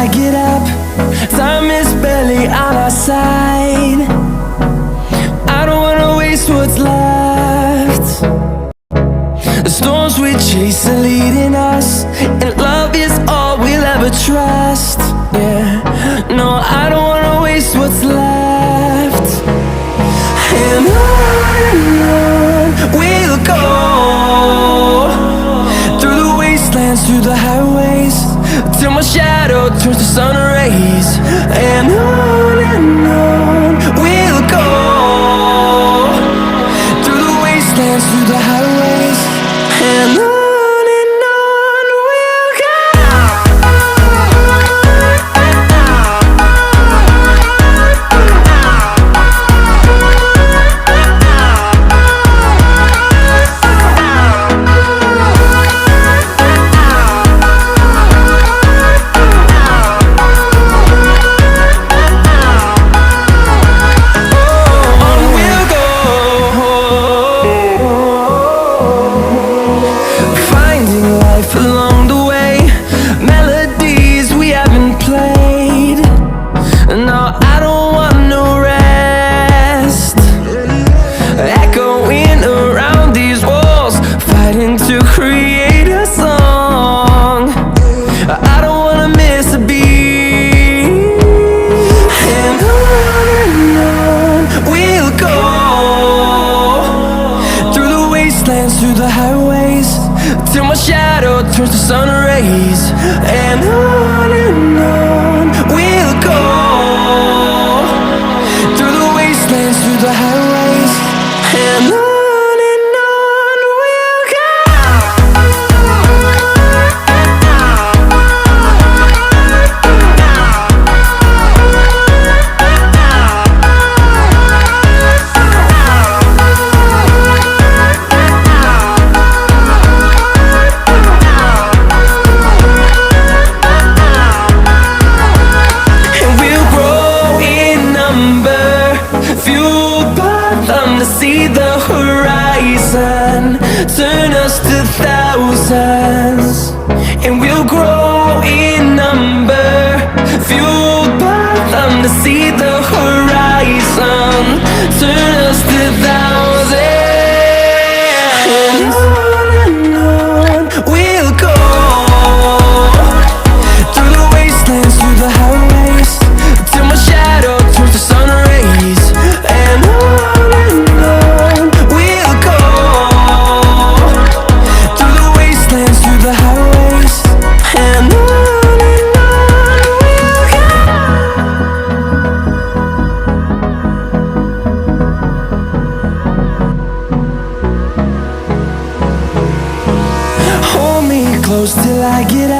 I get up. Time is barely on our side. I don't wanna waste what's left. The storms we chase are leading us, and love is all we'll ever trust. Yeah, no, I don't wanna waste what's left. And on we'll go, through the wastelands, through the highways, till my shadow turns to sun rays. And on we'll go, through the wastelands, through the highways, and on we'll go. Along the way, melodies we haven't played. No, I don't want no rest. Echoing around these walls, fighting to create a song. I don't wanna miss a beat. And on we'll go, through the wastelands, through the highways, till my shadow turns to sun rays. And on we'll go, through the wastelands, through the highways, and on we'll go. Fueled by them to see the horizon, turn us to thousands, and we'll grow in number. Fueled by them to see the horizon, turn us to thousands. And on we'll go, through the wastelands, through the highways, till my shadow turns to sun rays. And on we'll go, through the wastelands, through the highways, and on we'll go. Hold me close till I get up.